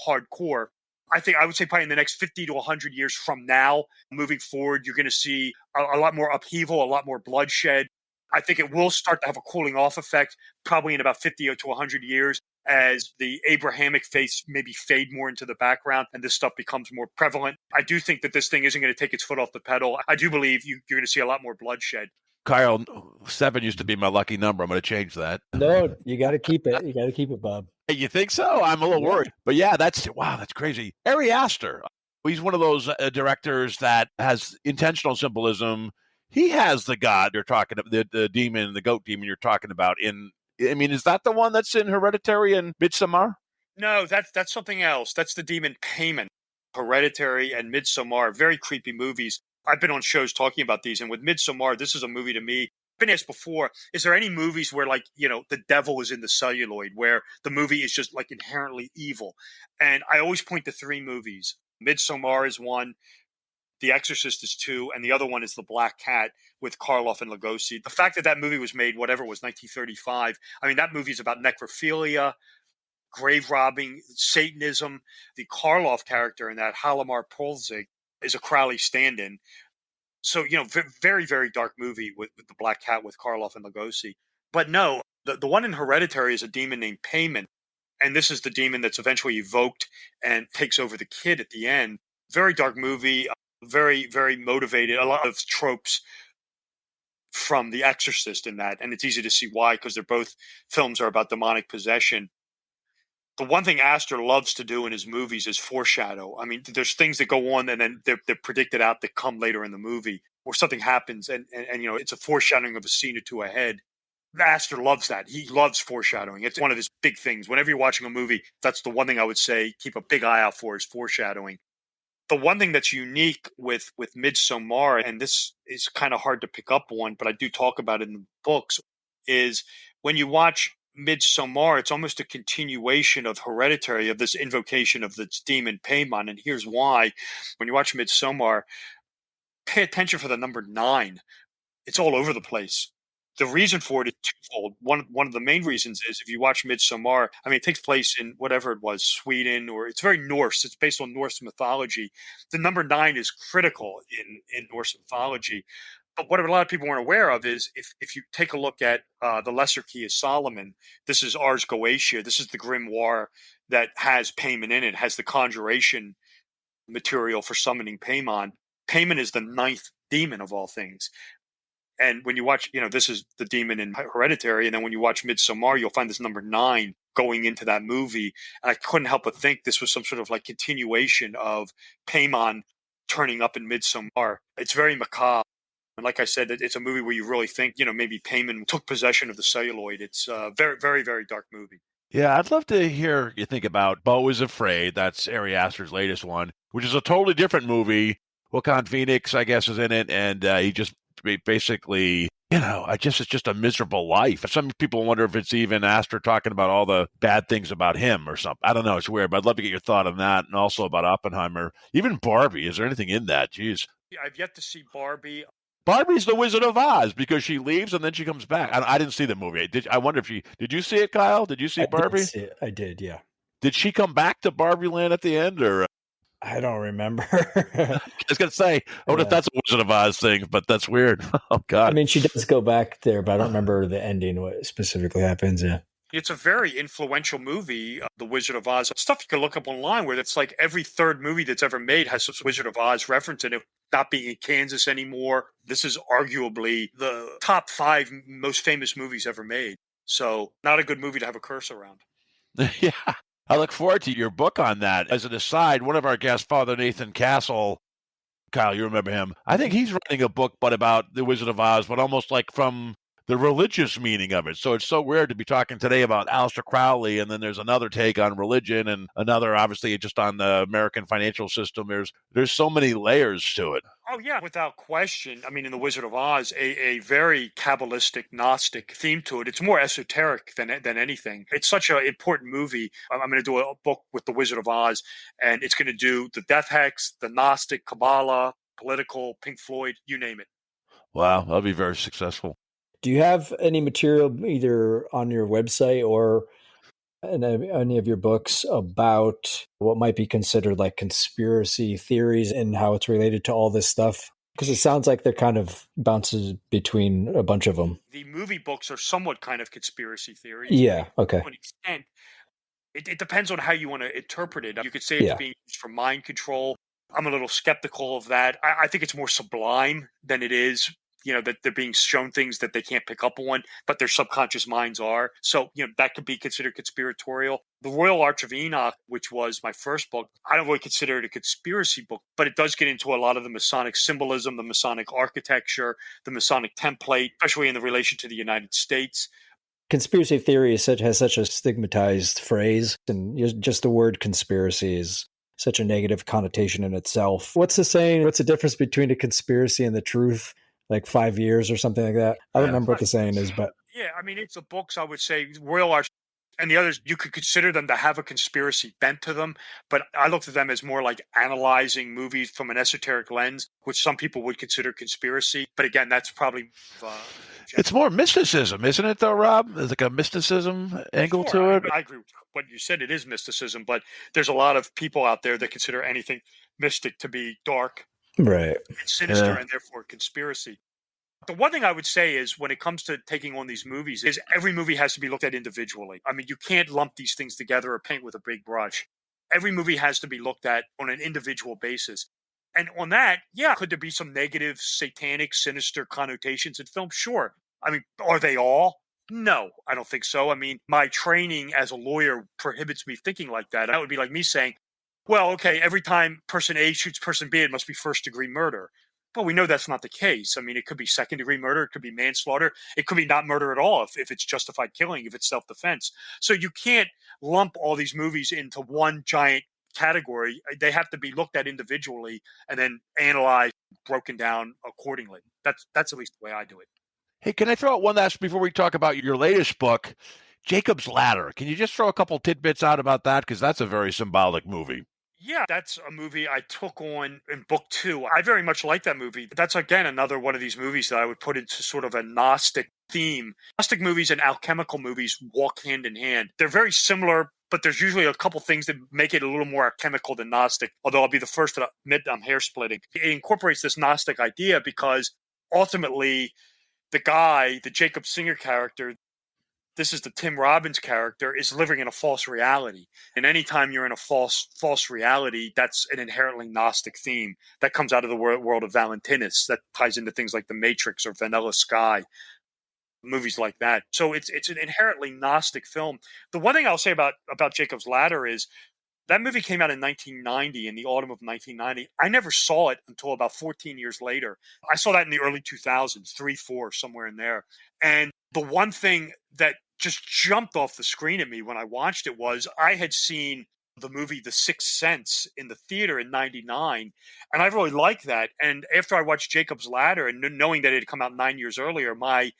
hardcore. I would say probably in the next 50 to 100 years from now, moving forward, you're going to see a lot more upheaval, a lot more bloodshed. I think it will start to have a cooling off effect probably in about 50 to 100 years as the Abrahamic faiths maybe fade more into the background and this stuff becomes more prevalent. I do think that this thing isn't going to take its foot off the pedal. I do believe you're going to see a lot more bloodshed. Kyle, 7 used to be my lucky number. I'm going to change that. No, you got to keep it. You got to keep it, Bob. You think so? I'm a little worried. But yeah, that's crazy. Ari Aster, he's one of those directors that has intentional symbolism. He has the god you're talking about, the demon, the goat demon you're talking about is that the one that's in Hereditary and Midsommar? No, that's something else. That's the demon Payment. Hereditary and Midsommar, very creepy movies. I've been on shows talking about these, and with Midsommar, this is a movie to me. I've been asked before, is there any movies where the devil is in the celluloid, where the movie is just like inherently evil? And I always point to 3 movies. Midsommar is one, The Exorcist is 2, and the other one is The Black Cat with Karloff and Lugosi. The fact that movie was made, whatever it was, 1935, that movie is about necrophilia, grave robbing, Satanism. The Karloff character in that, Halimar Polzig, is a Crowley stand-in. So, very, very dark movie with The Black Cat with Karloff and Lugosi. But no, the one in Hereditary is a demon named Payment. And this is the demon that's eventually evoked and takes over the kid at the end. Very dark movie, very, very motivated. A lot of tropes from The Exorcist in that. And it's easy to see why, because both films are about demonic possession. The one thing Aster loves to do in his movies is foreshadow. There's things that go on and then they're predicted out that come later in the movie, or something happens and it's a foreshadowing of a scene or two ahead. Aster loves that. He loves foreshadowing. It's one of his big things. Whenever you're watching a movie, that's the one thing I would say keep a big eye out for is foreshadowing. The one thing that's unique with Midsommar, and this is kind of hard to pick up on, but I do talk about it in the books, is when you watch Midsommar, it's almost a continuation of Hereditary, of this invocation of this demon Paimon. And here's why. When you watch Midsommar, pay attention for the number 9. It's all over the place. The reason for it is twofold. One of the main reasons is if you watch Midsommar, I mean, it takes place in whatever it was, Sweden, or it's very Norse. It's based on Norse mythology. The number 9 is critical in Norse mythology. But what a lot of people weren't aware of is if you take a look at the Lesser Key of Solomon, this is Ars Goetia. This is the grimoire that has Paimon in it, has the conjuration material for summoning Paimon. Paimon is the 9th demon of all things. And when you watch, this is the demon in Hereditary, and then when you watch Midsommar, you'll find this number 9 going into that movie. And I couldn't help but think this was some sort of like continuation of Paimon turning up in Midsommar. It's very macabre. And like I said, it's a movie where you really think, maybe Paimon took possession of the celluloid. It's a very, very, very dark movie. Yeah, I'd love to hear you think about Beau is Afraid. That's Ari Aster's latest one, which is a totally different movie. Joaquin Phoenix, I guess, is in it, and he just basically, it's just a miserable life. Some people wonder if it's even Aster talking about all the bad things about him or something. I don't know. It's weird, but I'd love to get your thought on that, and also about Oppenheimer. Even Barbie. Is there anything in that? Jeez. Yeah, I've yet to see Barbie. Barbie's the Wizard of Oz because she leaves and then she comes back. I didn't see the movie. I wonder if did you see it, Kyle? Did you see Barbie? I did, yeah. Did she come back to Barbie Land at the end, or? I don't remember. I was going to say, I wonder if that's a Wizard of Oz thing, but that's weird. Oh, God. I mean, she does go back there, but I don't remember the ending, what specifically happens, yeah. It's a very influential movie, The Wizard of Oz. Stuff you can look up online where it's like every third movie that's ever made has some Wizard of Oz reference in it. Not being in Kansas anymore, this is arguably the top 5 most famous movies ever made. So not a good movie to have a curse around. Yeah. I look forward to your book on that. As an aside, one of our guests, Father Nathan Castle, Kyle, you remember him. I think he's writing a book, but about the Wizard of Oz, but almost like from the religious meaning of it. So it's so weird to be talking today about Aleister Crowley, and then there's another take on religion, and another, obviously, just on the American financial system. There's so many layers to it. Oh, yeah, without question. I mean, in The Wizard of Oz, a very Kabbalistic, Gnostic theme to it. It's more esoteric than anything. It's such an important movie. I'm going to do a book with The Wizard of Oz, and it's going to do the Death Hex, the Gnostic, Kabbalah, political, Pink Floyd, you name it. Wow, that'll be very successful. Do you have any material either on your website or in any of your books about what might be considered like conspiracy theories and how it's related to all this stuff? Because it sounds like they're kind of bounces between a bunch of them. The movie books are somewhat kind of conspiracy theories. Yeah, okay. To an extent. It depends on how you want to interpret it. You could say it's being used for mind control. I'm a little skeptical of that. I think it's more sublime than it is that they're being shown things that they can't pick up on, but their subconscious minds are. So, that could be considered conspiratorial. The Royal Arch of Enoch, which was my first book, I don't really consider it a conspiracy book, but it does get into a lot of the Masonic symbolism, the Masonic architecture, the Masonic template, especially in the relation to the United States. Conspiracy theory has such a stigmatized phrase, and just the word conspiracy is such a negative connotation in itself. What's the saying? What's the difference between a conspiracy and the truth? Like 5 years or something like that. I don't remember what the saying is, but yeah, I mean, it's the books. I would say Royal Arch and the others. You could consider them to have a conspiracy bent to them, but I looked at them as more like analyzing movies from an esoteric lens, which some people would consider conspiracy. But again, that's probably it's more mysticism, isn't it? Though, Rob, there's like a mysticism angle to it. I agree with what you said. It is mysticism, but there's a lot of people out there that consider anything mystic to be dark. Right. It's sinister and therefore conspiracy. The one thing I would say is when it comes to taking on these movies is every movie has to be looked at individually. I mean, you can't lump these things together or paint with a big brush. Every movie has to be looked at on an individual basis. And on that, could there be some negative, satanic, sinister connotations in film? Sure. I mean, are they all? No, I don't think so. I mean, my training as a lawyer prohibits me thinking like that. That would be like me saying, well, okay, every time person A shoots person B, it must be first-degree murder. Well, we know that's not the case. I mean, it could be second-degree murder. It could be manslaughter. It could be not murder at all if it's justified killing, if it's self-defense. So you can't lump all these movies into one giant category. They have to be looked at individually and then analyzed, broken down accordingly. That's at least the way I do it. Hey, can I throw out one last before we talk about your latest book, Jacob's Ladder? Can you just throw a couple tidbits out about that? Because that's a very symbolic movie. Yeah, that's a movie I took on in book 2. I very much like that movie. That's, again, another one of these movies that I would put into sort of a Gnostic theme. Gnostic movies and alchemical movies walk hand in hand. They're very similar, but there's usually a couple things that make it a little more alchemical than Gnostic, although I'll be the first to admit I'm hair-splitting. It incorporates this Gnostic idea because ultimately the guy, the Jacob Singer character, this is the Tim Robbins character, is living in a false reality. And anytime you're in a false reality, that's an inherently Gnostic theme that comes out of the world of Valentinus, that ties into things like The Matrix or Vanilla Sky, movies like that. So it's an inherently Gnostic film. The one thing I'll say about Jacob's Ladder is that movie came out in 1990, in the autumn of 1990. I never saw it until about 14 years later. I saw that in the early 2000s, 3, 4, somewhere in there. And the one thing that just jumped off the screen at me when I watched it was I had seen the movie The Sixth Sense in the theater in 99, and I really liked that. And after I watched Jacob's Ladder and knowing that it had come out 9 years earlier, my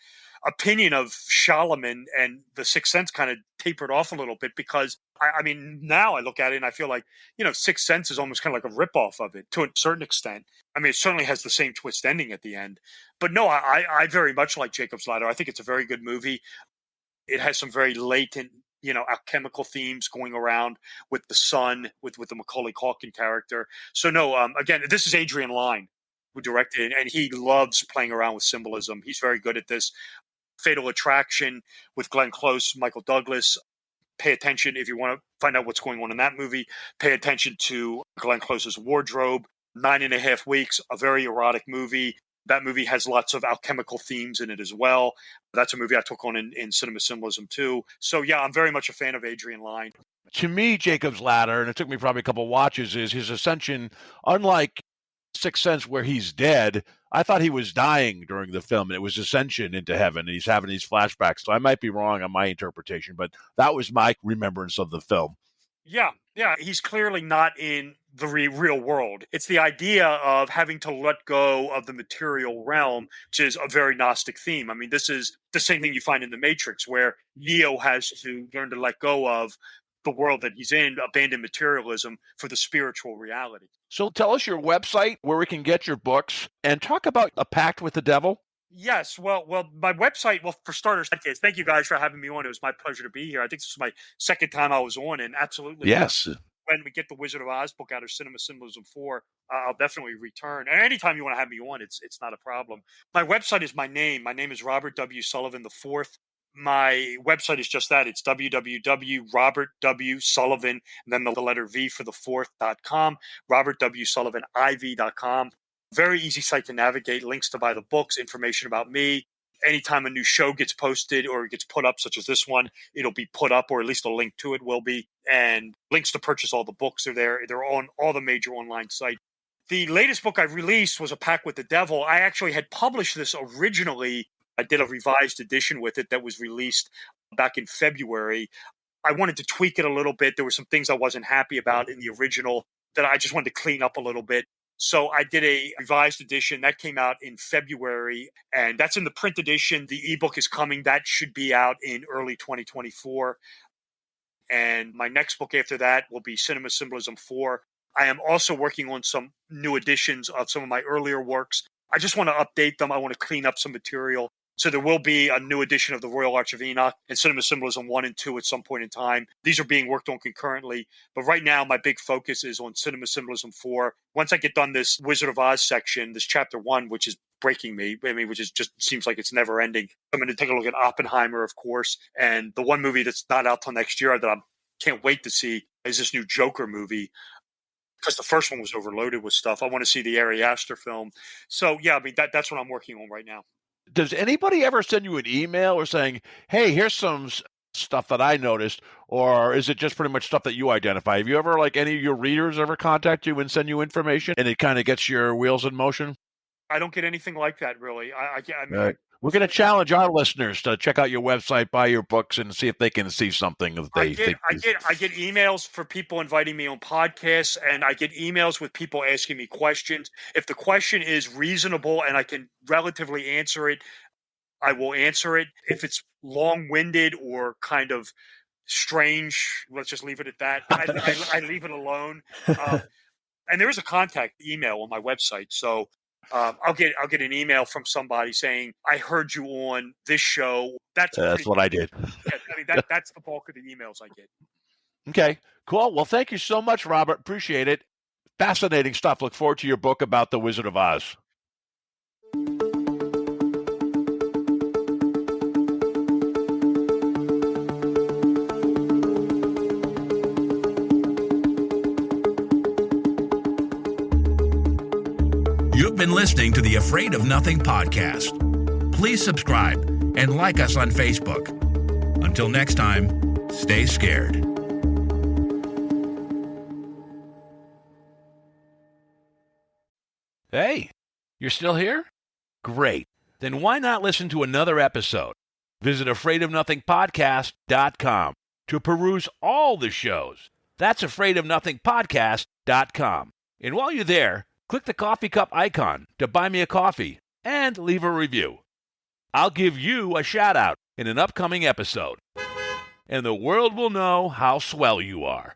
opinion of Showman and The Sixth Sense kind of tapered off a little bit because I mean, now I look at it and I feel like, Sixth Sense is almost kind of like a ripoff of it to a certain extent. I mean, it certainly has the same twist ending at the end. But no, I very much like Jacob's Ladder. I think it's a very good movie. It has some very latent, alchemical themes going around with the sun, with the Macaulay Culkin character. So no, again, this is Adrian Lyne who directed it, and he loves playing around with symbolism. He's very good at this. Fatal Attraction with Glenn Close, Michael Douglas. Pay attention if you want to find out what's going on in that movie. Pay attention to Glenn Close's wardrobe. 9.5 Weeks, a very erotic movie. That movie has lots of alchemical themes in it as well. That's a movie I took on in Cinema Symbolism too. So yeah, I'm very much a fan of Adrian Lyne. To me, Jacob's Ladder, and it took me probably a couple watches, is his ascension. Unlike Sixth Sense, where he's dead, I thought he was dying during the film, and it was ascension into heaven, and he's having these flashbacks. So I might be wrong on my interpretation, but that was my remembrance of the film. Yeah, he's clearly not in the real world. It's the idea of having to let go of the material realm, which is a very Gnostic theme. I mean, this is the same thing you find in The Matrix, where Neo has to learn to let go of the world that he's in, abandon materialism for the spiritual reality. So tell us your website, where we can get your books, and talk about A Pact with the Devil. Yes, well, my website, for starters, thank you guys for having me on. It was my pleasure to be here. I think this is my second time I was on, and absolutely. Yes. When we get the Wizard of Oz book out of Cinema Symbolism 4, I'll definitely return. And anytime you want to have me on, it's not a problem. My website is my name. My name is Robert W. Sullivan IV. My website is just that. It's www.robertwsullivan, and then the letter V for the fourth.com, robertwsullivan.iv.com. Very easy site to navigate, links to buy the books, information about me. Anytime a new show gets posted or gets put up, such as this one, it'll be put up, or at least a link to it will be. And links to purchase all the books are there. They're on all the major online sites. The latest book I released was A Pact with the Devil. I actually had published this originally. I did a revised edition with it that was released back in February. I wanted to tweak it a little bit. There were some things I wasn't happy about in the original that I just wanted to clean up a little bit. So I did a revised edition that came out in February, and that's in the print edition. The ebook is coming. That should be out in early 2024. And my next book after that will be Cinema Symbolism 4. I am also working on some new editions of some of my earlier works. I just want to update them. I want to clean up some material. So there will be a new edition of the Royal Arch of Enoch and Cinema Symbolism 1 and 2 at some point in time. These are being worked on concurrently. But right now, my big focus is on Cinema Symbolism 4. Once I get done this Wizard of Oz section, this chapter 1, which is breaking me, which is just seems like it's never ending. I'm going to take a look at Oppenheimer, of course. And the one movie that's not out till next year that I can't wait to see is this new Joker movie. Because the first one was overloaded with stuff. I want to see the Ari Aster film. So, yeah, that's what I'm working on right now. Does anybody ever send you an email or saying, hey, here's some stuff that I noticed, or is it just pretty much stuff that you identify? Have you ever, any of your readers ever contact you and send you information and it kind of gets your wheels in motion? I don't get anything like that, really. I mean, Right. We're going to challenge our listeners to check out your website, buy your books, and see if they can see something that they think. I get emails for people inviting me on podcasts, and I get emails with people asking me questions. If the question is reasonable and I can relatively answer it, I will answer it. If it's long-winded or kind of strange, let's just leave it at that. I leave it alone. And there is a contact email on my website, so I'll get an email from somebody saying, "I heard you on this show." That's what I did. Yeah, I mean, that's the bulk of the emails I get. Okay, cool. Well, thank you so much, Robert. Appreciate it. Fascinating stuff. Look forward to your book about the Wizard of Oz. You've been listening to the Afraid of Nothing podcast. Please subscribe and like us on Facebook. Until next time, stay scared. Hey, you're still here? Great. Then why not listen to another episode? Visit afraidofnothingpodcast.com to peruse all the shows. That's afraidofnothingpodcast.com. And while you're there, click the coffee cup icon to buy me a coffee and leave a review. I'll give you a shout out in an upcoming episode, and the world will know how swell you are.